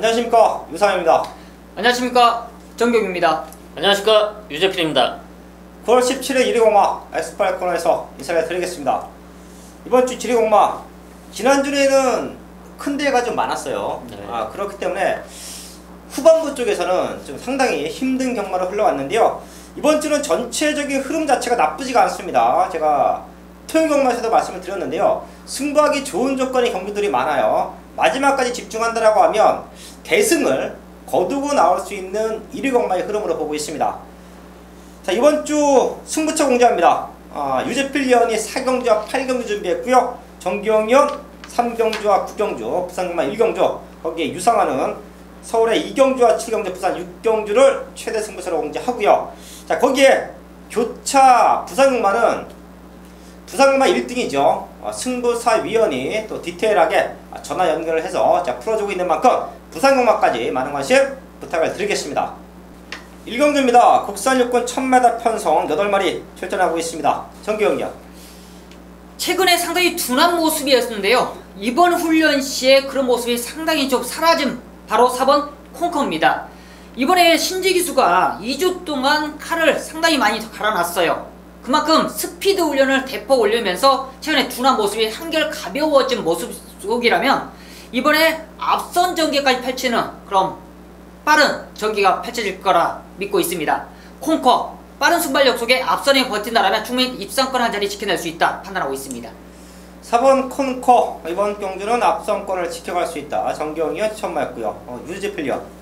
안녕하십니까, 유상입니다. 안녕하십니까, 정경입니다. 안녕하십니까, 유재필입니다. 9월 17일 1위공마 엑스파일 코너에서 인사를 드리겠습니다. 이번 주 7위공마, 지난주에는 큰 대회가 좀 많았어요. 네. 그렇기 때문에 후반부 쪽에서는 좀 상당히 힘든 경마로 흘러왔는데요. 이번 주는 전체적인 흐름 자체가 나쁘지가 않습니다. 제가 토요일 경마에서도 말씀을 드렸는데요. 승부하기 좋은 조건의 경기들이 많아요. 마지막까지 집중한다라고 하면 대승을 거두고 나올 수 있는 1위 경마의 흐름으로 보고 있습니다. 자, 이번 주 승부처 공개합니다. 유재필 위원이 4경주와 8경주 준비했고요. 정기영 위원 3경주와 9경주, 부산경마 1경주, 거기에 유상하는 서울의 2경주와 7경주, 부산 6경주를 최대 승부처로 공개하고요. 자, 거기에 교차 부산경마는 부산경마 1등이죠. 승부사 위원이 또 디테일하게 전화 연결을 해서 풀어주고 있는 만큼 부산경마까지 많은 관심 부탁을 드리겠습니다. 1경주입니다. 국산 육군 1000m 편성 8마리 출전하고 있습니다. 정기영이요. 최근에 상당히 둔한 모습이었는데요. 이번 훈련 시에 그런 모습이 상당히 좀 사라진 바로 4번 콩콩입니다. 이번에 신지기수가 2주 동안 칼을 상당히 많이 갈아놨어요. 그만큼 스피드 훈련을 대폭 올리면서 최근에 둔한 모습이 한결 가벼워진 모습 속이라면 이번에 앞선 전개까지 펼치는 그런 빠른 전개가 펼쳐질 거라 믿고 있습니다. 콩커 빠른 순발력 속에 앞선에 버틴다라면 충분히 입상권 한 자리 지켜낼 수 있다 판단하고 있습니다. 4번 콘커 이번 경주는 앞선권을 지켜갈 수 있다. 정기영이 천마였고요. 유재필이요.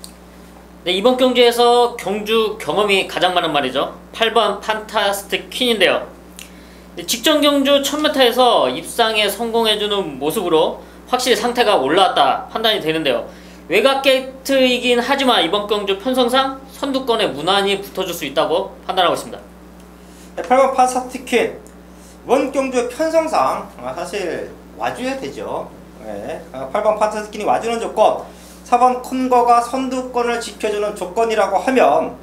네, 이번 경주에서 경주 경험이 가장 많은 말이죠. 8번 판타스틱 퀸인데요. 직전 경주 1000m에서 입상에 성공해주는 모습으로 확실히 상태가 올라왔다 판단이 되는데요. 외곽 게이트이긴 하지만 이번 경주 편성상 선두권에 무난히 붙어줄 수 있다고 판단하고 있습니다. 네, 8번 판타스틱 퀸 이번 경주 편성상 사실 와줘야 되죠. 네, 8번 판타스틱 퀸이 와주는 조건, 4번 콘거가 선두권을 지켜주는 조건이라고 하면,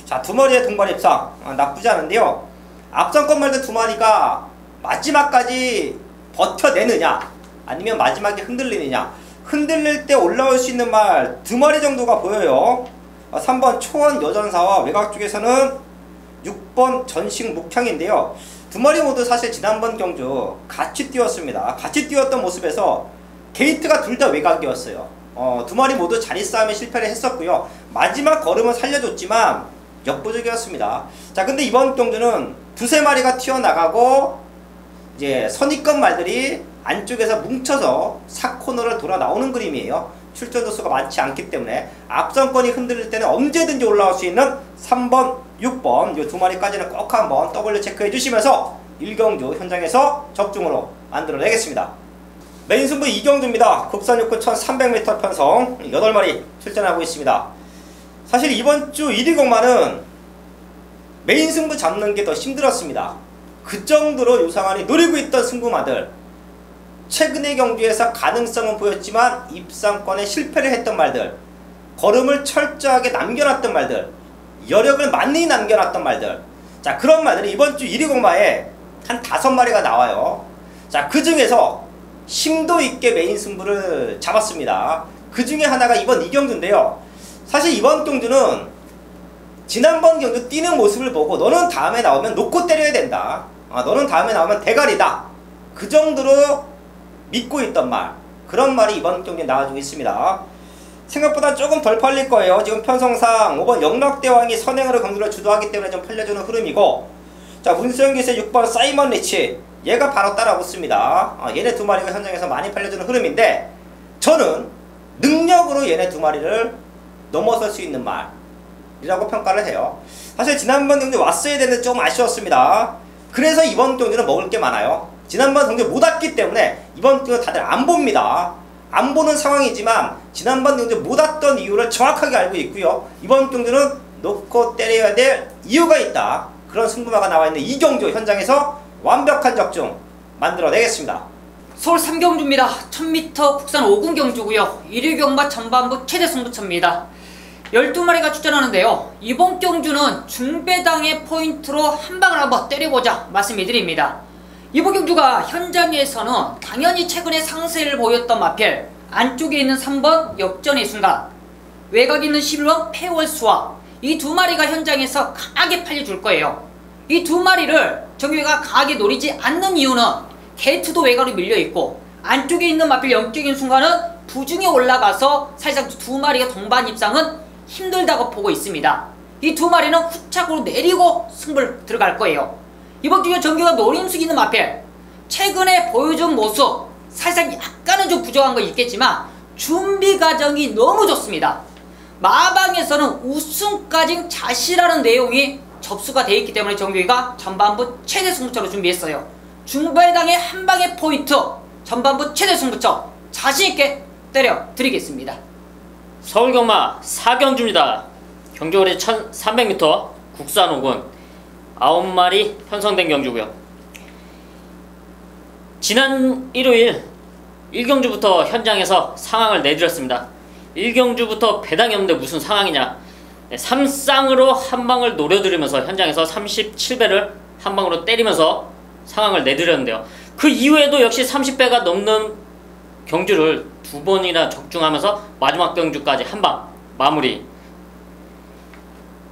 자, 두 마리의 동반 입상 나쁘지 않은데요. 앞선권 말들 두 마리가 마지막까지 버텨내느냐 아니면 마지막에 흔들리느냐, 흔들릴 때 올라올 수 있는 말 두 마리 정도가 보여요. 3번 초원 여전사와 외곽 쪽에서는 6번 전식 묵향인데요. 두 마리 모두 사실 지난번 경주 같이 뛰었습니다. 같이 뛰었던 모습에서 게이트가 둘 다 외곽이었어요. 두 마리 모두 자리 싸움에 실패를 했었고요. 마지막 걸음은 살려줬지만 역부족이었습니다. 자, 근데 이번 경주는 두세 마리가 튀어나가고 이제 선입권 말들이 안쪽에서 뭉쳐서 4코너를 돌아 나오는 그림이에요. 출전 도수가 많지 않기 때문에 앞선권이 흔들릴 때는 언제든지 올라올 수 있는 3번, 6번 이 두 마리까지는 꼭 한번 더블 체크해 주시면서 1경주 현장에서 적중으로 만들어내겠습니다. 메인 승부 2경주입니다. 국산 육군 1300m 편성 8마리 출전하고 있습니다. 사실 이번 주 1위 경마는 메인 승부 잡는 게 더 힘들었습니다. 그 정도로 유상환이 노리고 있던 승부마들, 최근의 경주에서 가능성은 보였지만 입상권에 실패를 했던 말들, 걸음을 철저하게 남겨놨던 말들, 여력을 많이 남겨놨던 말들, 자, 그런 말들이 이번 주 1위 경마에 한 5마리가 나와요. 자, 그 중에서 심도 있게 메인 승부를 잡았습니다. 그 중에 하나가 이번 2경주인데요. 사실 이번 경주는 지난번 경주 뛰는 모습을 보고 너는 다음에 나오면 놓고 때려야 된다. 너는 다음에 나오면 대가리다. 그 정도로 믿고 있던 말, 그런 말이 이번 경기에 나와주고 있습니다. 생각보다 조금 덜 팔릴 거예요. 지금 편성상 5번 영락대왕이 선행으로 경주를 주도하기 때문에 좀 팔려주는 흐름이고, 자, 문수영기세 6번 사이먼 리치, 얘가 바로 따라붙습니다. 얘네 두 마리가 현장에서 많이 팔려주는 흐름인데, 저는 능력으로 얘네 두 마리를 넘어설 수 있는 말이라고 평가를 해요. 사실 지난번 경주 왔어야 되는데 좀 아쉬웠습니다. 그래서 이번 경주는 먹을 게 많아요. 지난번 경주 못 왔기 때문에 이번 경주 다들 안 봅니다. 안 보는 상황이지만 지난번 경주 못 왔던 이유를 정확하게 알고 있고요. 이번 경주는 놓고 때려야 될 이유가 있다. 그런 승부마가 나와 있는 이 경주 현장에서 완벽한 적중 만들어내겠습니다. 서울 3경주입니다. 1000m 국산 5군 경주고요. 1위 경마 전반부 최대 승부처입니다. 12마리가 출전하는데요. 이번 경주는 중배당의 포인트로 한 방을 한번 때려보자 말씀을 드립니다. 이번 경주가 현장에서는 당연히 최근에 상세를 보였던 마필 안쪽에 있는 3번 역전의 순간, 외곽 있는 11번 페월스와 이 두 마리가 현장에서 강하게 팔려줄 거예요. 이 두 마리를 정규가 강하게 노리지 않는 이유는 게이트도 외곽으로 밀려있고 안쪽에 있는 마필 영적인 순간은 부중에 올라가서 사실상 두 마리가 동반 입상은 힘들다고 보고 있습니다. 이 두 마리는 후착으로 내리고 승부를 들어갈 거예요. 이번 기회 정규가 노림수 있는 마필 최근에 보여준 모습 사실상 약간은 좀 부족한 거 있겠지만 준비 과정이 너무 좋습니다. 마방에서는 우승까지 자신이라는 내용이 접수가 되어 있기 때문에 정규가 전반부 최대 승부처로 준비했어요. 중배당의 한방의 포인트 전반부 최대 승부처 자신있게 때려 드리겠습니다. 서울경마 4경주입니다. 경주거리 1300m 국산 5군 9마리 편성된 경주고요. 지난 일요일 1경주부터 현장에서 상황을 내드렸습니다. 1경주부터 배당이 없는데 무슨 상황이냐. 3쌍으로 한방을 노려드리면서 현장에서 37배를 한방으로 때리면서 상황을 내드렸는데요. 그 이후에도 역시 30배가 넘는 경주를 두 번이나 적중하면서 마지막 경주까지 한방 마무리.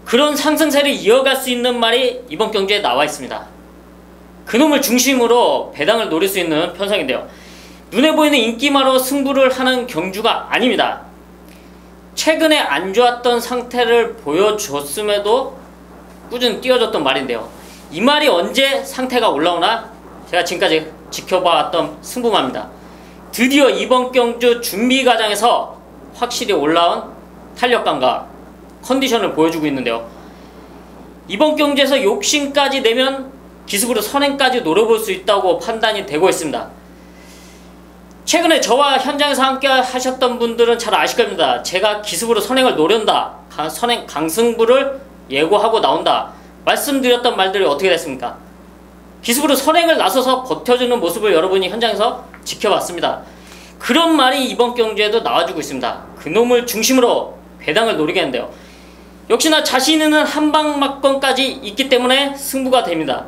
그런 상승세를 이어갈 수 있는 말이 이번 경주에 나와 있습니다. 그놈을 중심으로 배당을 노릴 수 있는 편성인데요. 눈에 보이는 인기마로 승부를 하는 경주가 아닙니다. 최근에 안 좋았던 상태를 보여줬음에도 꾸준히 띄워줬던 말인데요. 이 말이 언제 상태가 올라오나 제가 지금까지 지켜봐왔던 승부마입니다. 드디어 이번 경주 준비 과정에서 확실히 올라온 탄력감과 컨디션을 보여주고 있는데요. 이번 경주에서 욕심까지 내면 기습으로 선행까지 노려볼 수 있다고 판단이 되고 있습니다. 최근에 저와 현장에서 함께 하셨던 분들은 잘 아실 겁니다. 제가 기습으로 선행을 노린다, 선행 강승부를 예고하고 나온다 말씀드렸던 말들이 어떻게 됐습니까? 기습으로 선행을 나서서 버텨주는 모습을 여러분이 현장에서 지켜봤습니다. 그런 말이 이번 경주에도 나와주고 있습니다. 그놈을 중심으로 배당을 노리겠는데요. 역시나 자신 있는 한방막건까지 있기 때문에 승부가 됩니다.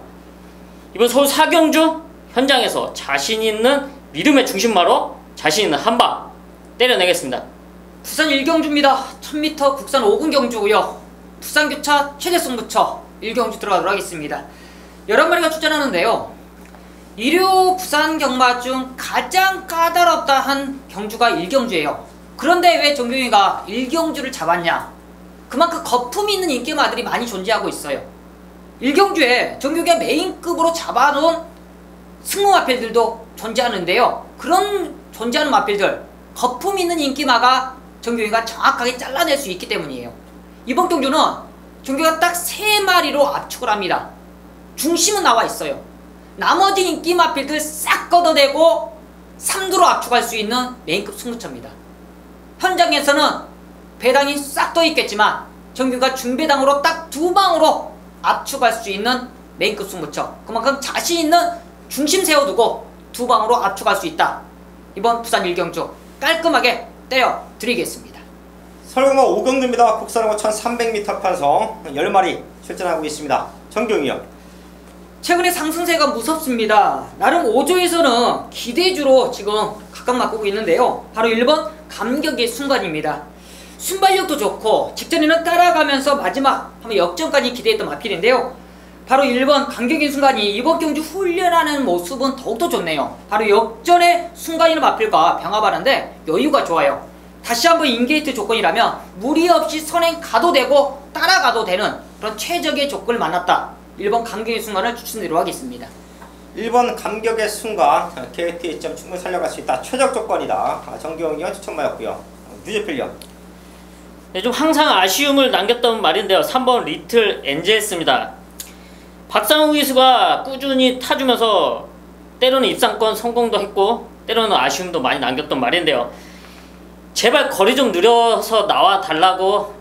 이번 서울 4경주 현장에서 자신 있는 믿음의 중심마로 자신 있는 한방 때려내겠습니다. 부산 1경주입니다. 1000m 국산 5군 경주고요. 부산교차 최대 승부처 1경주 들어가도록 하겠습니다. 11마리가 출전하는데요. 일요 부산 경마 중 가장 까다롭다 한 경주가 1경주예요. 그런데 왜 정경이가 1경주를 잡았냐? 그만큼 거품이 있는 인기마들이 많이 존재하고 있어요. 1경주에 정경이가 메인급으로 잡아놓은 승무 마필들도 존재하는데요. 그런 존재하는 마필들, 거품 있는 인기마가 정경이가 정확하게 잘라낼 수 있기 때문이에요. 이번 경주는 정경이가 딱 3마리로 압축을 합니다. 중심은 나와 있어요. 나머지 인기 마필들 싹 걷어내고 3두로 압축할 수 있는 메인급 승부처입니다. 현장에서는 배당이 싹 떠 있겠지만 정규가 중배당으로 딱 2방으로 압축할 수 있는 메인급 승부처. 그만큼 자신 있는 중심 세워두고 2방으로 압축할 수 있다. 이번 부산 1경주 깔끔하게 때려 드리겠습니다. 서울경마 5경주입니다. 국산하고 1300m 편성 10마리 출전하고 있습니다. 정경이요. 최근에 상승세가 무섭습니다. 나름 5조에서는 기대주로 지금 각각 맡고 있는데요. 바로 1번 감격의 순간입니다. 순발력도 좋고 직전에는 따라가면서 마지막 한번 역전까지 기대했던 마필인데요. 바로 1번 감격의 순간이 이번 경주 훈련하는 모습은 더욱더 좋네요. 바로 역전의 순간이는 마필과 병합하는데 여유가 좋아요. 다시 한번 인게이트 조건이라면 무리 없이 선행 가도 되고 따라가도 되는 그런 최적의 조건을 만났다. 1번 감격의 순간을 추천드리도록 하겠습니다. 1번 감격의 순간 KT 점 충분히 살려갈 수 있다. 최적 조건이다. 정경이와 추천마였고요. 유재필요. 네, 좀 항상 아쉬움을 남겼던 말인데요. 3번 리틀 엔젤스입니다. 박상우 기수가 꾸준히 타주면서 때로는 입상권 성공도 했고 때로는 아쉬움도 많이 남겼던 말인데요. 제발 거리 좀 늘려서 나와 달라고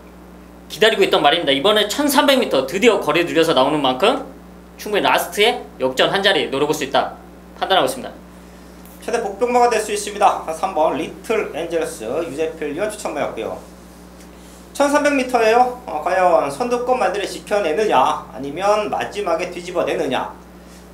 기다리고 있던 말입니다. 이번에 1300m 드디어 거리 늘려서 나오는 만큼 충분히 라스트에 역전 한 자리 노려볼 수 있다 판단하고 있습니다. 최대 복병마가 될 수 있습니다. 3번 리틀 엔젤스 유재필요 추천마였고요. 1300m예요. 과연 선두권 말들을 지켜내느냐 아니면 마지막에 뒤집어내느냐.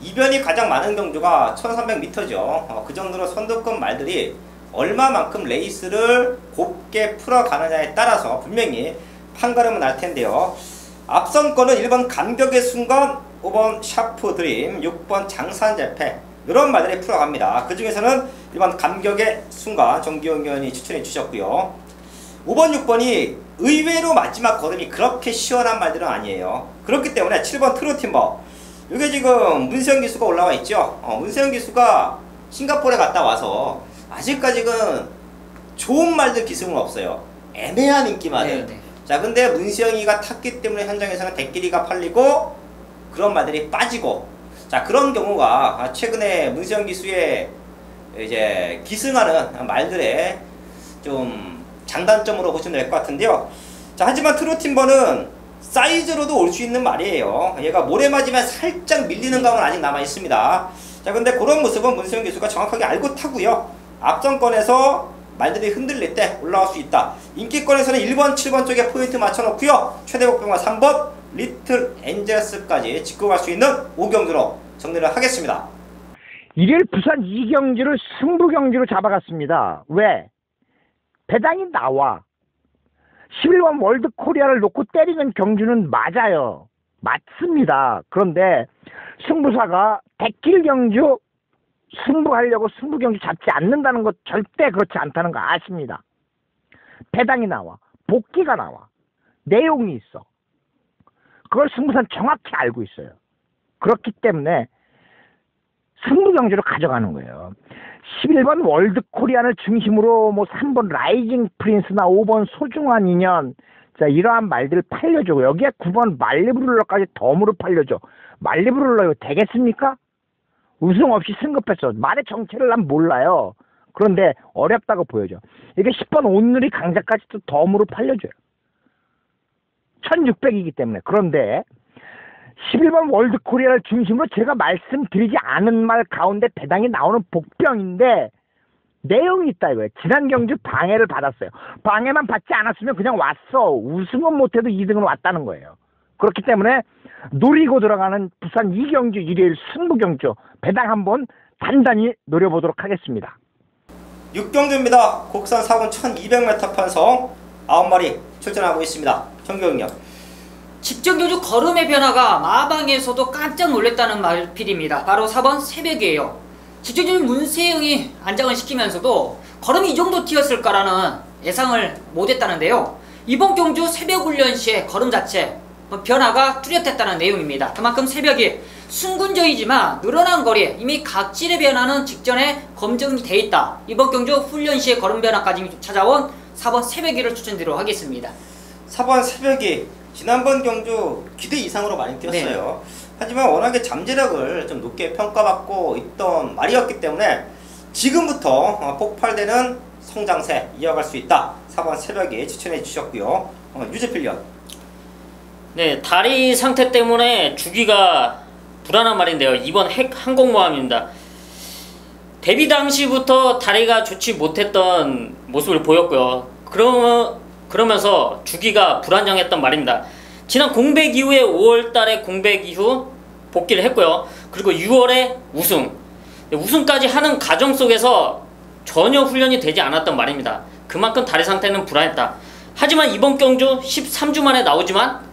이변이 가장 많은 경주가 1300m죠. 그 정도로 선두권 말들이 얼마만큼 레이스를 곱게 풀어가느냐에 따라서 분명히 판가름은 날 텐데요. 앞선 거는 1번 감격의 순간, 5번 샤프 드림, 6번 장산 재패 이런 말들이 풀어갑니다. 그 중에서는 1번 감격의 순간 정기용 의원이 추천해 주셨고요. 5번, 6번이 의외로 마지막 거름이 그렇게 시원한 말들은 아니에요. 그렇기 때문에 7번 트로팀버 이게 지금 문세영 기수가 올라와 있죠. 문세영 기수가 싱가포르에 갔다 와서 아직까지는 좋은 말들 기승은 없어요. 애매한 인기말들. 네. 자, 근데 문세영이가 탔기 때문에 현장에서는 대끼리가 팔리고 그런 말들이 빠지고, 자, 그런 경우가 최근에 문세영 기수의 이제 기승하는 말들의 좀 장단점으로 보시면 될 것 같은데요. 자, 하지만 트로팀버는 사이즈로도 올 수 있는 말이에요. 얘가 모래 맞으면 살짝 밀리는 감은 아직 남아 있습니다. 자, 근데 그런 모습은 문세영 기수가 정확하게 알고 타고요. 앞선권에서 말들이 흔들릴 때 올라올 수 있다. 인기권에서는 1번, 7번 쪽에 포인트 맞춰놓고요. 최대 목표가 3번 리틀 엔젤스까지 짚고 갈 수 있는 5경주로 정리를 하겠습니다. 일요일 부산 2경주를 승부경주로 잡아갔습니다. 왜? 배당이 나와. 11번 월드코리아를 놓고 때리는 경주는 맞아요. 맞습니다. 그런데 승부사가 대길 경주 승부하려고 승부경주 잡지 않는다는 것 절대 그렇지 않다는 거 아십니다. 배당이 나와. 복귀가 나와. 내용이 있어. 그걸 승부사는 정확히 알고 있어요. 그렇기 때문에 승부경주로 가져가는 거예요. 11번 월드코리안을 중심으로 뭐 3번 라이징 프린스나 5번 소중한 인연, 자, 이러한 말들 팔려주고 여기에 9번 말리브룰러까지 덤으로 팔려줘. 말리브룰러 이거 되겠습니까? 우승 없이 승급했어. 말의 정체를 난 몰라요. 그런데 어렵다고 보여줘. 이게 10번 온누리 강자까지 또 덤으로 팔려줘요. 1600이기 때문에. 그런데 11번 월드코리아를 중심으로 제가 말씀드리지 않은 말 가운데 배당이 나오는 복병인데 내용이 있다 이거예요. 지난 경주 방해를 받았어요. 방해만 받지 않았으면 그냥 왔어. 우승은 못해도 2등은 왔다는 거예요. 그렇기 때문에 노리고 들어가는 부산 2경주 일요일 승부경주 배당 한번 단단히 노려보도록 하겠습니다. 6경주입니다. 곡선 4군 1200m 편성 9마리 출전하고 있습니다. 정경영. 직전 경주 걸음의 변화가 마방에서도 깜짝 놀랐다는 말필입니다. 바로 4번 새벽이에요. 직전 경주 문세영이 안장을 시키면서도 걸음이 이 정도 튀었을까라는 예상을 못했다는데요. 이번 경주 새벽 훈련 시에 걸음 자체 변화가 뚜렷했다는 내용입니다. 그만큼 새벽이 순군적이지만 늘어난 거리, 이미 각질의 변화는 직전에 검증이 돼 있다. 이번 경주 훈련 시에 걸음 변화까지 찾아온 4번 새벽이를 추천드리도록 하겠습니다. 4번 새벽이 지난번 경주 기대 이상으로 많이 뛰었어요. 네. 하지만 워낙에 잠재력을 좀 높게 평가받고 있던 말이었기 때문에 지금부터 폭발되는 성장세 이어갈 수 있다. 4번 새벽이 추천해 주셨고요. 유재필련. 네, 다리 상태 때문에 주기가 불안한 말인데요. 이번 핵 항공모함입니다. 데뷔 당시부터 다리가 좋지 못했던 모습을 보였고요. 그러면서 주기가 불안정했던 말입니다. 지난 공백 이후에 5월달에 공백 이후 복귀를 했고요. 그리고 6월에 우승까지 하는 과정 속에서 전혀 훈련이 되지 않았던 말입니다. 그만큼 다리 상태는 불안했다. 하지만 이번 경주 13주 만에 나오지만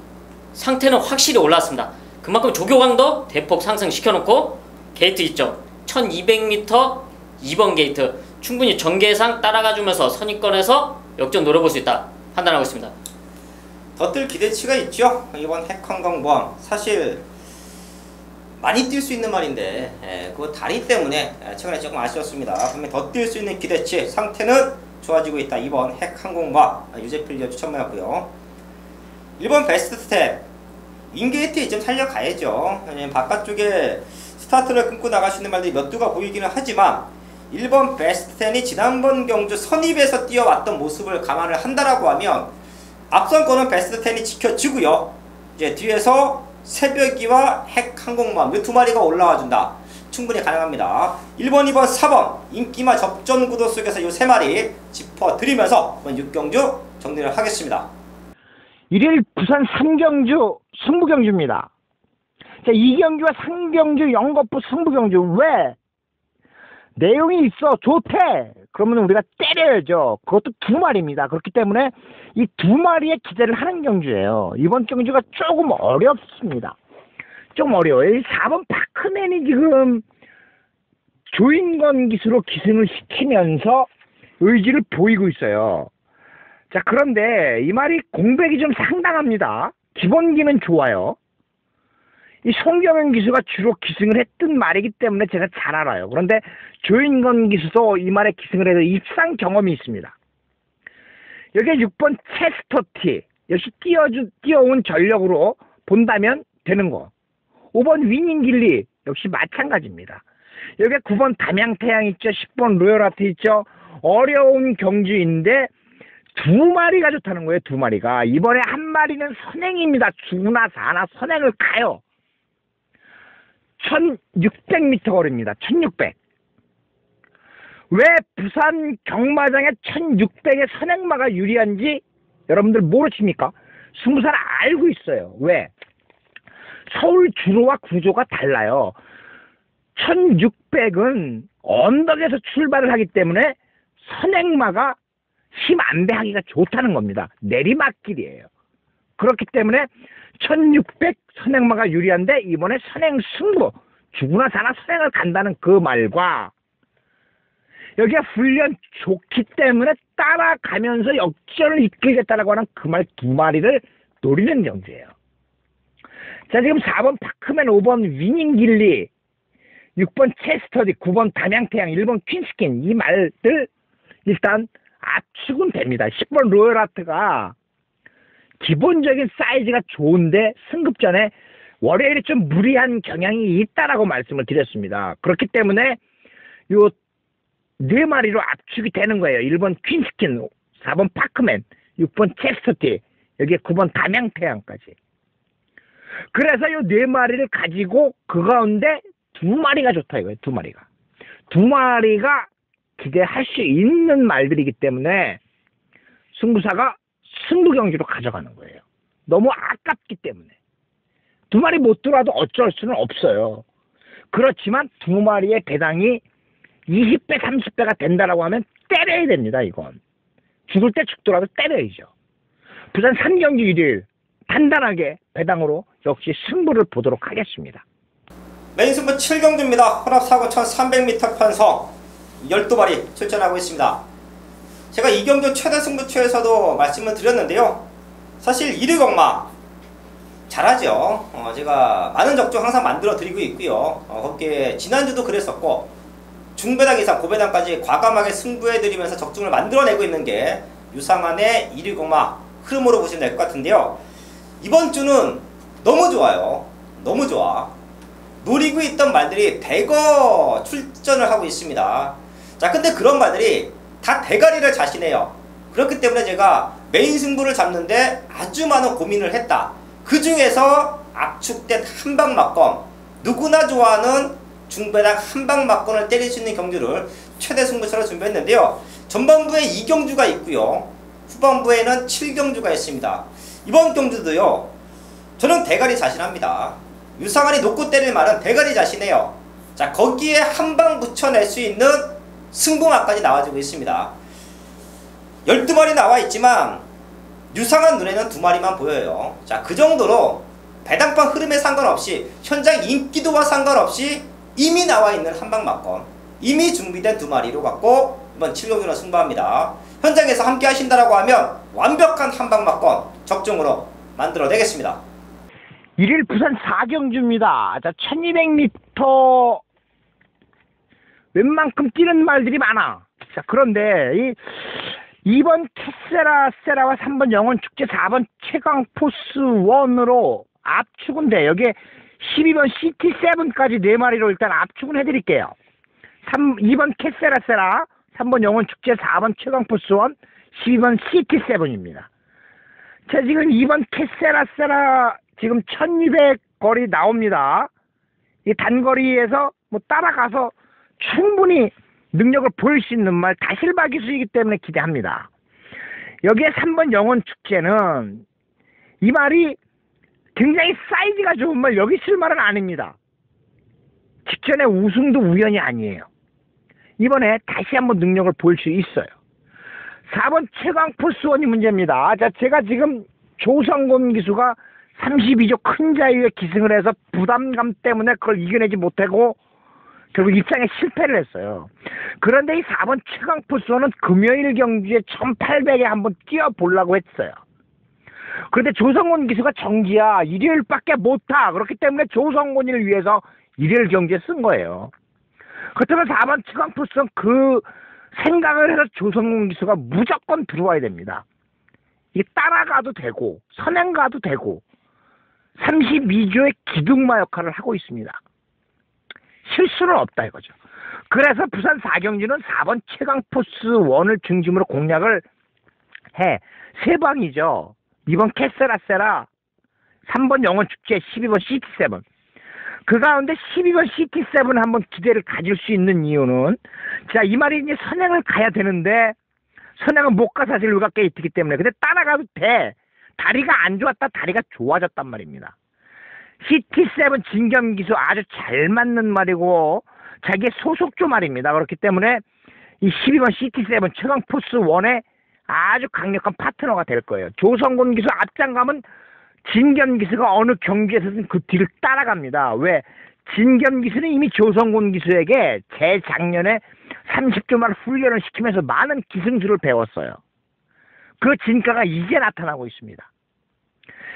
상태는 확실히 올라왔습니다. 그만큼 조교강도 대폭 상승시켜놓고 게이트 있죠. 1200m 2번 게이트 충분히 전개상 따라가주면서 선입권에서 역전 노려볼 수 있다 판단하고 있습니다. 더 뛸 기대치가 있죠. 이번 핵항공모함 사실 많이 뛸 수 있는 말인데 그 다리 때문에 최근에 조금 아쉬웠습니다. 그러면 더 뛸 수 있는 기대치 상태는 좋아지고 있다. 이번 핵항공모함 유재필 추천하고요. 1번 베스트 스텝 윙게이트 이점 살려가야죠. 바깥쪽에 스타트를 끊고 나갈 수 있는 말들이 몇 두가 보이기는 하지만 1번 베스트 10이 지난번 경주 선입에서 뛰어왔던 모습을 감안을 한다라고 하면 앞선 거는 베스트 10이 지켜지고요. 이제 뒤에서 새벽이와 핵항공모함 이 두 마리가 올라와 준다. 충분히 가능합니다. 1번, 2번, 4번 인기마 접전 구도 속에서 이 세 마리 짚어드리면서 이번 6경주 정리를 하겠습니다. 일요일 부산 3경주 승부경주입니다. 자, 2경주와 3경주 영거푸 승부경주. 왜? 내용이 있어 좋대. 그러면 우리가 때려야죠. 그것도 두 마리입니다. 그렇기 때문에 이 두 마리에 기대를 하는 경주예요. 이번 경주가 조금 어렵습니다. 좀 어려워요. 이 4번 파크맨이 지금 조인건 기수로 기승을 시키면서 의지를 보이고 있어요. 자, 그런데 이 말이 공백이 좀 상당합니다. 기본기는 좋아요. 이 송경현 기수가 주로 기승을 했던 말이기 때문에 제가 잘 알아요. 그런데 조인건 기수도 이 말에 기승을 해서 입상 경험이 있습니다. 여기에 6번 체스터티, 역시 뛰어온 전력으로 본다면 되는 거. 5번 위닝길리, 역시 마찬가지입니다. 여기에 9번 담양태양 있죠. 10번 로열아트 있죠. 어려운 경주인데 두 마리가 좋다는 거예요. 두 마리가. 이번에 한 마리는 선행입니다. 주나 사나 선행을 가요. 1600m 거리입니다. 1600. 왜 부산 경마장의 1600의 선행마가 유리한지 여러분들 모르십니까? 승부사는 알고 있어요. 왜? 서울 주로와 구조가 달라요. 1600은 언덕에서 출발을 하기 때문에 선행마가 힘 안배하기가 좋다는 겁니다. 내리막길이에요. 그렇기 때문에 1600 선행마가 유리한데 이번에 선행 승부, 죽으나 사나 선행을 간다는 그 말과 여기가 훈련 좋기 때문에 따라가면서 역전을 이끌겠다라고 하는 그 말 두 마리를 노리는 경주예요. 자, 지금 4번 파크맨, 5번 위닝길리, 6번 체스터디, 9번 담양태양, 1번 퀸스킨 이 말들 일단 압축은 됩니다. 10번 로열아트가 기본적인 사이즈가 좋은데 승급전에 월요일에 좀 무리한 경향이 있다라고 말씀을 드렸습니다. 그렇기 때문에 요 네 마리로 압축이 되는 거예요. 1번 퀸스킨, 4번 파크맨, 6번 체스터티, 여기에 9번 담양태양까지. 그래서 요 네 마리를 가지고 그 가운데 두 마리가 좋다 이거예요. 두 마리가. 두 마리가 기대할 수 있는 말들이기 때문에 승부사가 승부경주로 가져가는 거예요. 너무 아깝기 때문에. 두 마리 못 들어와도 어쩔 수는 없어요. 그렇지만 두 마리의 배당이 20배, 30배가 된다라고 하면 때려야 됩니다, 이건. 죽을 때 죽더라도 때려야죠. 부산 3경기 1일 단단하게 배당으로 역시 승부를 보도록 하겠습니다. 메인 승부 7경주입니다. 혼합 사고 1300m 편성 12마리 출전하고 있습니다. 제가 이 경주 최대 승부처에서도 말씀을 드렸는데요. 사실 1위 경마 잘하죠. 제가 많은 적중 항상 만들어 드리고 있고요. 거기에 지난주도 그랬었고 중배당 이상 고배당까지 과감하게 승부해 드리면서 적중을 만들어내고 있는 게 유상한의 1위 경마 흐름으로 보시면 될 것 같은데요. 이번 주는 너무 좋아요. 너무 좋아. 노리고 있던 말들이 대거 출전을 하고 있습니다. 자, 근데 그런 말들이 다 대가리를 자신해요. 그렇기 때문에 제가 메인 승부를 잡는데 아주 많은 고민을 했다. 그 중에서 압축된 한방막건, 누구나 좋아하는 중배당 한방막건을 때릴 수 있는 경주를 최대 승부처로 준비했는데요. 전반부에 2경주가 있고요. 후반부에는 7경주가 있습니다. 이번 경주도요. 저는 대가리 자신합니다. 유상한이 놓고 때릴 말은 대가리 자신해요. 자, 거기에 한방 붙여낼 수 있는 승부마까지 나와주고 있습니다. 12마리 나와 있지만 유상한 눈에는 2마리만 보여요. 자, 그 정도로 배당판 흐름에 상관없이 현장 인기도와 상관없이 이미 나와 있는 한방막건, 이미 준비된 2마리로 갖고 이번 7경주는 승부합니다. 현장에서 함께 하신다라고 하면 완벽한 한방막건 적중으로 만들어내겠습니다. 1일 부산 4경주입니다. 자, 1200m 웬만큼 뛰는 말들이 많아. 자, 그런데 2번 캐세라세라와 3번 영원축제, 4번 최강포스 1으로 압축은 돼. 여기에 12번 CT7까지 4마리로 일단 압축은 해드릴게요. 2번 캐세라세라, 3번 영원축제, 4번 최강포스 1, 12번 CT7입니다. 자, 지금 2번 캐세라세라 지금 1200 거리 나옵니다. 이 단거리에서 뭐 따라가서 충분히 능력을 보일 수 있는 말, 다실바 기수이기 때문에 기대합니다. 여기에 3번 영원축제는 이 말이 굉장히 사이즈가 좋은 말, 여기 쓸 말은 아닙니다. 직전에 우승도 우연이 아니에요. 이번에 다시 한번 능력을 보일 수 있어요. 4번 최강 포스원이 문제입니다. 자, 제가 지금 조성곤 기수가 32조 큰 자유에 기승을 해서 부담감 때문에 그걸 이겨내지 못하고 결국 입상에 실패를 했어요. 그런데 이 4번 최강 포스원은 금요일 경기에 1800에 한번 뛰어보려고 했어요. 그런데 조성곤 기수가 정지야, 일요일밖에 못타. 그렇기 때문에 조성곤이를 위해서 일요일 경기에 쓴 거예요. 그렇다면 4번 최강 포스원 그 생각을 해서 조성곤 기수가 무조건 들어와야 됩니다. 이게 따라가도 되고 선행 가도 되고 32조의 기둥마 역할을 하고 있습니다. 실수는 없다 이거죠. 그래서 부산 4경기는 4번 최강 포스 1을 중심으로 공략을 해. 세 방이죠. 2번 캐세라세라, 3번 영원축제, 12번 시티7. 그 가운데 12번 시티7 한번 기대를 가질 수 있는 이유는, 자, 이 말이 이제 선행을 가야 되는데 선행은 못 가, 사실 외곽 게이트이기 때문에. 근데 따라가도 돼. 다리가 안 좋았다, 다리가 좋아졌단 말입니다. 시티7 진겸기수 아주 잘 맞는 말이고 자기의 소속조 말입니다. 그렇기 때문에 이 12번 시티7 최강 포스 1의 아주 강력한 파트너가 될 거예요. 조성곤 기수 앞장가면 진겸 기수가 어느 경기에서든 그 뒤를 따라갑니다. 왜? 진겸 기수는 이미 조성곤 기수에게 재작년에 30조만 훈련을 시키면서 많은 기승술을 배웠어요. 그 진가가 이제 나타나고 있습니다.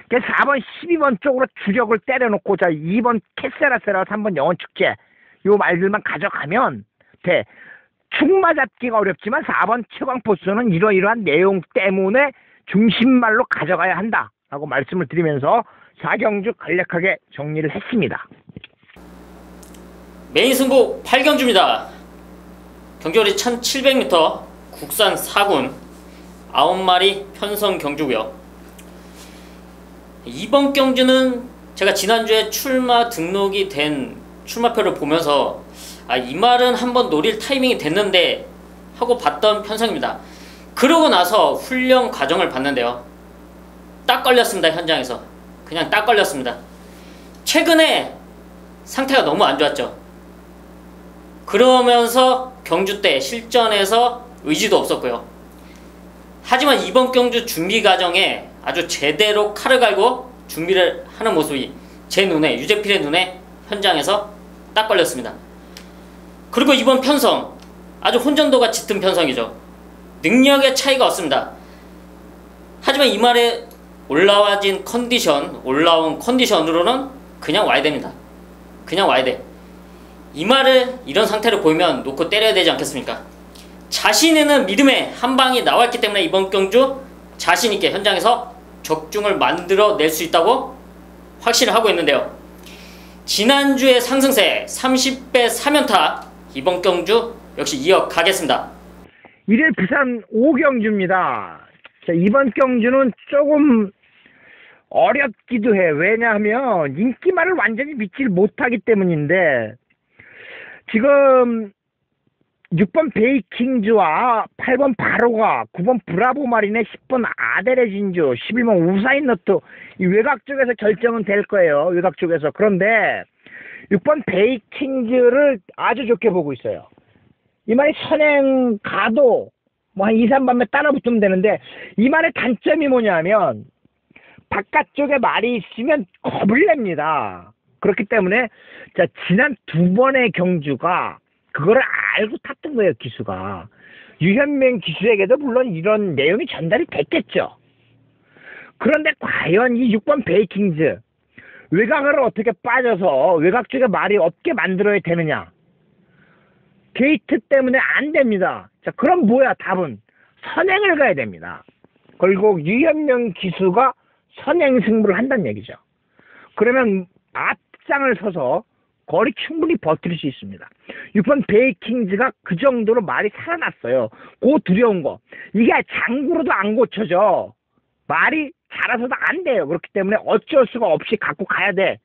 그래서 4번, 12번 쪽으로 주력을 때려놓고, 자, 2번 캐세라세라, 3번 영원축제, 요 말들만 가져가면 돼. 축마 잡기가 어렵지만 4번 최강포스는 이러이러한 내용 때문에 중심말로 가져가야 한다라고 말씀을 드리면서 4경주 간략하게 정리를 했습니다. 메인 승부 8경주입니다. 경기거리 1700m, 국산 4군 9마리 편성 경주고요. 이번 경주는 제가 지난주에 출마 등록이 된 출마표를 보면서 이 말은 한번 노릴 타이밍이 됐는데 하고 봤던 편성입니다. 그러고 나서 훈련 과정을 봤는데요, 딱 걸렸습니다. 현장에서 그냥 딱 걸렸습니다. 최근에 상태가 너무 안 좋았죠. 그러면서 경주 때 실전에서 의지도 없었고요. 하지만 이번 경주 준비 과정에 아주 제대로 칼을 갈고 준비를 하는 모습이 제 눈에, 유재필의 눈에 현장에서 딱 걸렸습니다. 그리고 이번 편성 아주 혼전도가 짙은 편성이죠. 능력의 차이가 없습니다. 하지만 이 말에 올라온 컨디션으로는 그냥 와야 됩니다. 그냥 와야 돼. 이 말을 이런 상태를 보이면 놓고 때려야 되지 않겠습니까? 자신 있는 믿음의 한 방이 나왔기 때문에 이번 경주 자신 있게 현장에서 적중을 만들어낼 수 있다고 확신을 하고 있는데요. 지난주의 상승세 30배 3연타 이번 경주 역시 이어가겠습니다. 일일 부산 5경주입니다. 자, 이번 경주는 조금 어렵기도 해. 왜냐하면 인기말을 완전히 믿질 못하기 때문인데, 지금 6번 베이킹즈와 8번 바로가, 9번 브라보 마린의 10번 아데레진주, 11번 우사인 너트, 이 외곽 쪽에서 결정은 될 거예요. 외곽 쪽에서. 그런데 6번 베이킹즈를 아주 좋게 보고 있어요. 이 말이 선행 가도 뭐 한 2, 3번에 따라 붙으면 되는데, 이 말의 단점이 뭐냐면 바깥쪽에 말이 있으면 겁을 냅니다. 그렇기 때문에 자, 지난 2번의 경주가 그거를 알고 탔던 거예요, 기수가. 유현명 기수에게도 물론 이런 내용이 전달이 됐겠죠. 그런데 과연 이 6번 베이킹즈 외곽을 어떻게 빠져서 외곽 쪽에 말이 없게 만들어야 되느냐? 게이트 때문에 안 됩니다. 자, 그럼 뭐야? 답은 선행을 가야 됩니다. 결국 유현명 기수가 선행 승부를 한다는 얘기죠. 그러면 앞장을 서서 거리 충분히 버틸 수 있습니다. 6번 베이킹즈가 그 정도로 말이 살아났어요. 그 두려운 거. 이게 장구로도 안 고쳐져. 말이 자라서도 안 돼요. 그렇기 때문에 어쩔 수가 없이 갖고 가야 돼.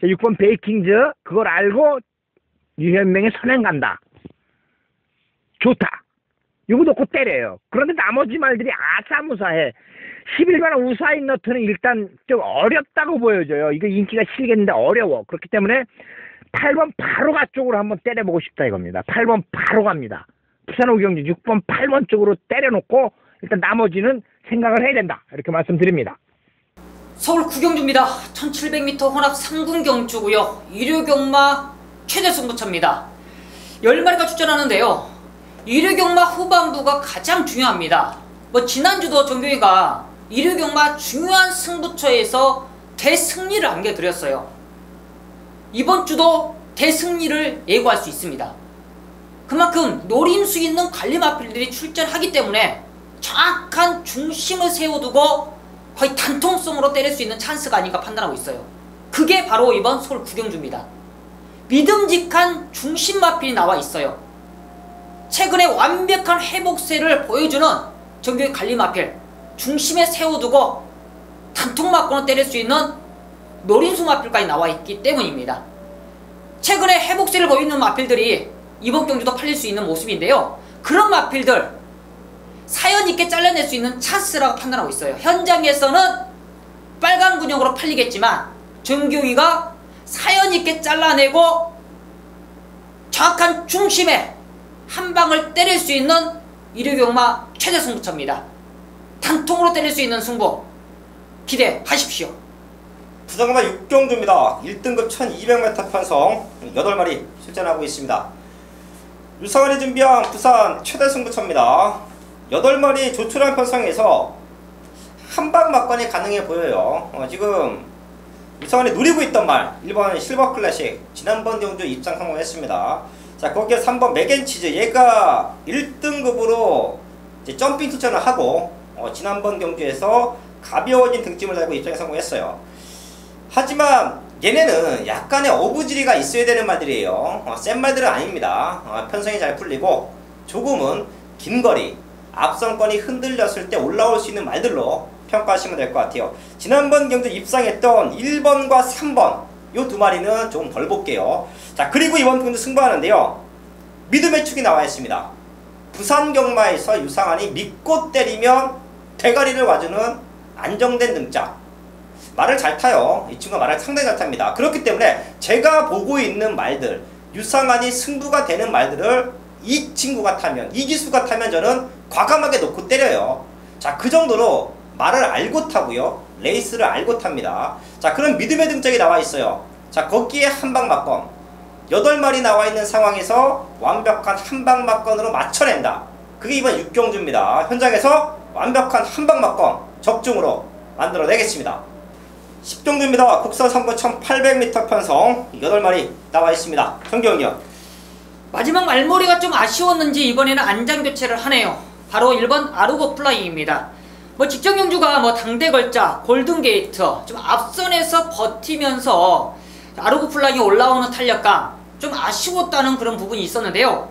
6번 베이킹즈 그걸 알고 유현명의 선행 간다. 좋다. 이거 놓고 때려요. 그런데 나머지 말들이 아사무사해. 11번 우사인 너트는 일단 좀 어렵다고 보여져요. 이거 인기가 실겠는데 어려워. 그렇기 때문에 8번 바로가 쪽으로 한번 때려보고 싶다 이겁니다. 8번 바로 갑니다. 부산 오경주 6번 8번 쪽으로 때려놓고 일단 나머지는 생각을 해야 된다. 이렇게 말씀드립니다. 서울 구경주입니다. 1700m 혼합 3군 경주고요. 일요경마 최대 승부차입니다. 10마리가 출전하는데요. 일요경마 후반부가 가장 중요합니다. 지난주도 정교이가 일요경마 중요한 승부처에서 대승리를 안겨드렸어요. 이번 주도 대승리를 예고할 수 있습니다. 그만큼 노림수 있는 관리마필들이 출전하기 때문에 정확한 중심을 세워두고 거의 단통성으로 때릴 수 있는 찬스가 아닌가 판단하고 있어요. 그게 바로 이번 서울 구경주입니다. 믿음직한 중심 마필이 나와 있어요. 최근에 완벽한 회복세를 보여주는 정교의 관리 마필, 중심에 세워두고 단통 맞고는 때릴 수 있는 노림수 마필까지 나와 있기 때문입니다. 최근에 회복세를 보이는 마필들이 이번 경주도 팔릴 수 있는 모습인데요. 그런 마필들 사연 있게 잘라낼 수 있는 찬스라고 판단하고 있어요. 현장에서는 빨간 근육으로 팔리겠지만 정교이가 사연 있게 잘라내고 정확한 중심에 한 방을 때릴 수 있는 일요경마 최대 승부처입니다. 단통으로 때릴 수 있는 승부 기대하십시오. 부산경마 6경주입니다. 1등급 1200m 편성 8마리 출전하고 있습니다. 유상원이 준비한 부산 최대 승부처입니다. 8마리 조촐한 편성에서 한방 막관이 가능해 보여요. 지금 유상원이 노리고 있던 말 1번 실버 클래식 지난번 경주 입상 성공했습니다. 자, 거기에 3번 맥앤치즈 얘가 1등급으로 이제 점핑 투자를 하고 지난번 경주에서 가벼워진 등짐을 달고 입상에 성공했어요. 하지만 얘네는 약간의 어부지리가 있어야 되는 말들이에요. 센 말들은 아닙니다. 편성이 잘 풀리고 조금은 긴 거리 앞선권이 흔들렸을 때 올라올 수 있는 말들로 평가하시면 될 것 같아요. 지난번 경주 입상했던 1번과 3번 요 두 마리는 조금 덜 볼게요. 자, 그리고 이번 경주 승부하는데요. 믿음의 축이 나와 있습니다. 부산 경마에서 유상한이 믿고 때리면 대가리를 와주는 안정된 등짝. 말을 잘 타요. 이 친구가 말을 상당히 잘 탑니다. 그렇기 때문에 제가 보고 있는 말들, 유상한이 승부가 되는 말들을 이 친구가 타면, 이 기수가 타면 저는 과감하게 놓고 때려요. 자, 그 정도로 말을 알고 타고요. 레이스를 알고 탑니다. 자, 그런 믿음의 등짝이 나와 있어요. 자, 거기에 한방 막건 8마리 나와 있는 상황에서 완벽한 한방 막건으로 맞춰낸다. 그게 이번 6경주입니다. 현장에서 완벽한 한방 막건 적중으로 만들어내겠습니다. 10경주입니다. 국서 3부 1800m 편성 8마리 나와 있습니다. 정경이요. 마지막 말머리가 좀 아쉬웠는지 이번에는 안장 교체를 하네요. 바로 1번 아르고 플라잉입니다. 직전 경주가 당대 걸자 골든게이트 좀 앞선에서 버티면서 아르고 플라잉이 올라오는 탄력감 좀 아쉬웠다는 그런 부분이 있었는데요.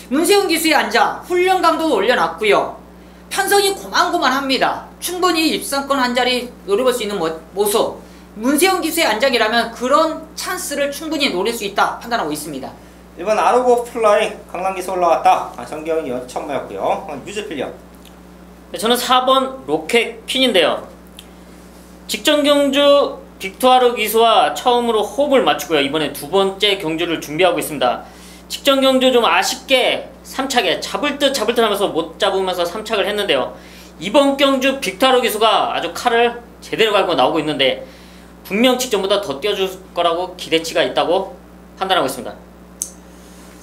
문세훈 기수의 안장 훈련 강도도 올려놨고요. 편성이 고만고만합니다. 충분히 입상권 한 자리 노려볼 수 있는 모습. 문세훈 기수의 안장이라면 그런 찬스를 충분히 노릴 수 있다 판단하고 있습니다. 1번 아르고 플라잉 강남기서 올라왔다. 정경이 천마였고요. 유즈필리언. 저는 4번 로켓 퀸인데요. 직전 경주 빅토아르 기수와 처음으로 호흡을 맞추고요. 이번에 두 번째 경주를 준비하고 있습니다. 직전 경주 좀 아쉽게 3착에 잡을 듯 하면서 못 잡으면서 3착을 했는데요. 이번 경주 빅토아르 기수가 아주 칼을 제대로 갈고 나오고 있는데 분명 직전보다 더 뛰어줄 거라고 기대치가 있다고 판단하고 있습니다.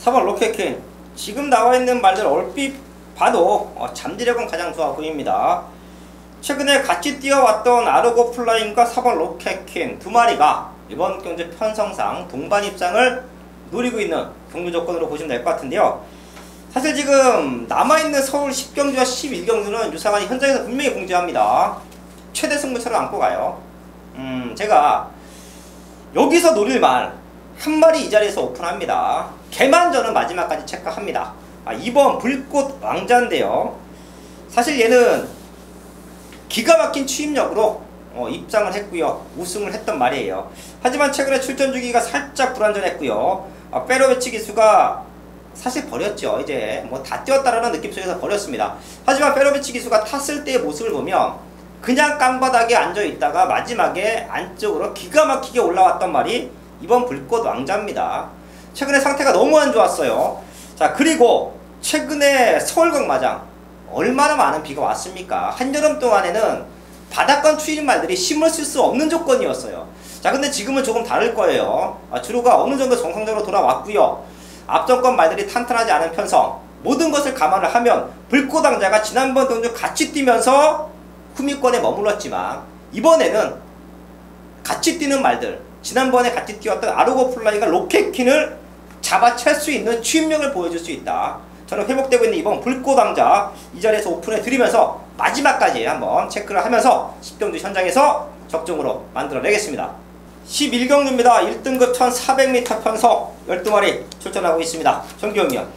4번 로켓퀸. 지금 나와 있는 말들 얼핏 봐도 잠재력은 가장 좋아 보입니다. 최근에 같이 뛰어왔던 아르고 플라잉과 4번 로켓퀸 두 마리가 이번 경주 편성상 동반 입상을 노리고 있는 경주 조건으로 보시면 될 것 같은데요. 사실 지금 남아있는 서울 10경주와 11경주는 유상한이 현장에서 분명히 공지합니다. 최대 승부처를 안고 가요. 제가 여기서 노릴 말 한 마리 이 자리에서 오픈합니다. 걔만 저는 마지막까지 체크합니다. 2번 불꽃 왕자인데요. 사실 얘는 기가 막힌 추임력으로 입상을 했고요. 우승을 했던 말이에요. 하지만 최근에 출전 주기가 살짝 불안전했고요. 페로베치 기수가 사실 버렸죠. 이제 다 뛰었다라는 느낌 속에서 버렸습니다. 하지만 페로베치 기수가 탔을 때의 모습을 보면 그냥 깡바닥에 앉아 있다가 마지막에 안쪽으로 기가 막히게 올라왔던 말이 이번 불꽃 왕자입니다. 최근에 상태가 너무 안 좋았어요. 자, 그리고 최근에 서울광마장 얼마나 많은 비가 왔습니까? 한여름 동안에는 바닷권 추인 말들이 힘을 쓸 수 없는 조건이었어요. 자, 근데 지금은 조금 다를 거예요. 주로가 어느 정도 정상적으로 돌아왔고요. 앞전권 말들이 탄탄하지 않은 편성, 모든 것을 감안을 하면 불꽃 왕자가 지난번 경주 같이 뛰면서 후미권에 머물렀지만 이번에는 같이 뛰는 말들, 지난번에 같이 뛰었던 아르고 플라이가 로켓퀸을 잡아챌 수 있는 추임력을 보여줄 수 있다. 저는 회복되고 있는 이번 불꽃 왕자 이 자리에서 오픈해 드리면서 마지막까지 한번 체크를 하면서 10경주 현장에서 적중으로 만들어내겠습니다. 11경주입니다. 1등급 1400m 편성 12마리 출전하고 있습니다. 정기영이요.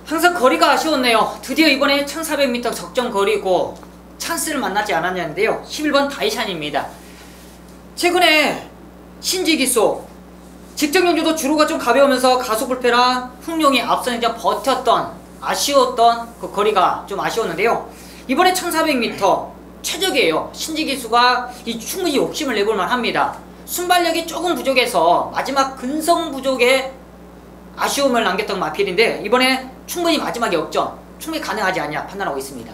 항상 거리가 아쉬웠네요. 드디어 이번에 1400m 적정 거리고 찬스를 만나지 않았냐는데요. 11번 다이샨입니다. 최근에 신지기수 직전 경주도 주로가 좀 가벼우면서 가속불패나 흥룡이 앞선 이제 버텼던 아쉬웠던 그 거리가 좀 아쉬웠는데요. 이번에 1400m 최적이에요. 신지기수가 충분히 욕심을 내볼만 합니다. 순발력이 조금 부족해서 마지막 근성 부족에 아쉬움을 남겼던 마필인데 이번에 충분히 마지막 역전 충분히 가능하지 않냐 판단하고 있습니다.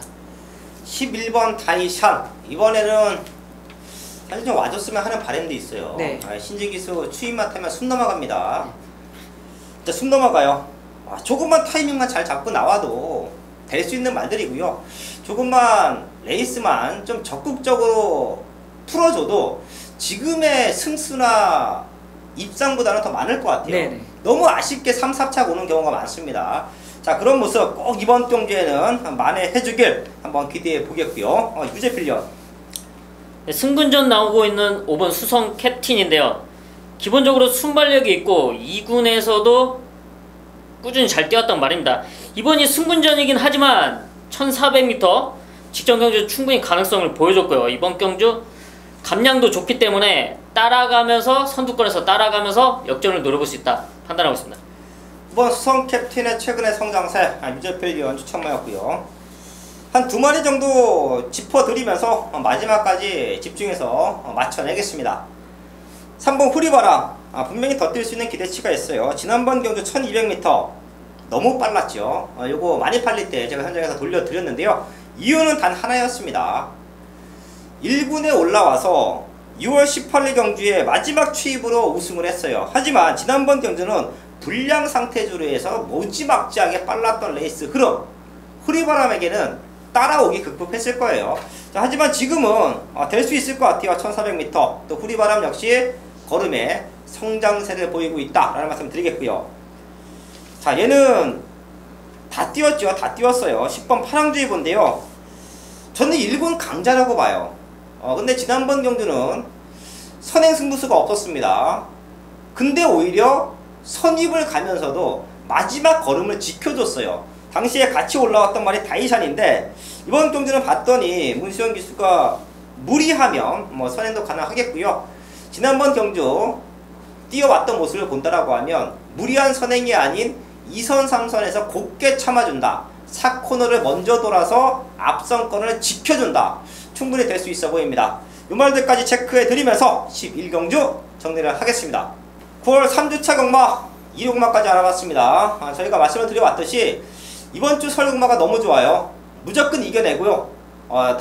11번 다이샨 이번에는 사실 좀 와줬으면 하는 바람도 있어요. 네. 신지기수 추임만 타면 숨 넘어갑니다. 진짜 숨 넘어가요. 조금만 타이밍만 잘 잡고 나와도 될 수 있는 말들이고요. 조금만 레이스만 좀 적극적으로 풀어줘도 지금의 승수나 입상보다는 더 많을 것 같아요. 네네. 너무 아쉽게 3, 4차 오는 경우가 많습니다. 자, 그런 모습 꼭 이번 경기에는 만회해주길 한번 기대해 보겠고요. 유재필련. 네, 승분전 나오고 있는 5번 수성 캡틴인데요. 기본적으로 순발력이 있고 2군에서도 꾸준히 잘 뛰었단 말입니다. 이번이 승분전이긴 하지만 1400m 직전 경주 충분히 가능성을 보여줬고요. 이번 경주 감량도 좋기 때문에 따라가면서 선두권에서 따라가면서 역전을 노려볼 수 있다 판단하고 있습니다. 5번 수성 캡틴의 최근의 성장세 유재필련 추천마였고요. 한 2마리 정도 짚어드리면서 마지막까지 집중해서 맞춰내겠습니다. 3번 후리바람 분명히 더 뛸 수 있는 기대치가 있어요. 지난번 경주 1200m 너무 빨랐죠. 요거 많이 팔릴 때 제가 현장에서 돌려드렸는데요. 이유는 단 하나였습니다. 1군에 올라와서 6월 18일 경주에 마지막 추입으로 우승을 했어요. 하지만 지난번 경주는 불량 상태주로 해서 무지막지하게 빨랐던 레이스 흐름 후리바람에게는 따라오기 극복했을 거예요. 자, 하지만 지금은 될 수 있을 것 같아요. 1400m 또 후리바람 역시 걸음에 성장세를 보이고 있다 라는 말씀 드리겠고요. 자, 얘는 다 뛰었죠. 다 뛰었어요. 10번 파랑주의보인데요. 저는 1군 강자라고 봐요. 근데 지난번 경주는 선행 승부수가 없었습니다. 근데 오히려 선입을 가면서도 마지막 걸음을 지켜줬어요. 당시에 같이 올라왔던 말이 다이샨인데 이번 경주는 봤더니 문수영 기수가 무리하면 선행도 가능하겠고요. 지난번 경주 뛰어왔던 모습을 본다라고 하면 무리한 선행이 아닌 2선 3선에서 곱게 참아준다. 4코너를 먼저 돌아서 앞선권을 지켜준다. 충분히 될 수 있어 보입니다. 이 말들까지 체크해 드리면서 11경주 정리를 하겠습니다. 9월 3주차 경마 2륙마까지 알아봤습니다. 저희가 말씀을 드려왔듯이 이번 주 설국마가 너무 좋아요. 무조건 이겨내고요.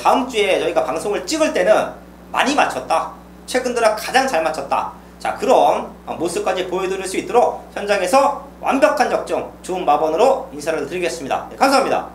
다음 주에 저희가 방송을 찍을 때는 많이 맞췄다. 최근 들어 가장 잘 맞췄다. 자, 그런 모습까지 보여드릴 수 있도록 현장에서 완벽한 적중 좋은 마번으로 인사를 드리겠습니다. 네, 감사합니다.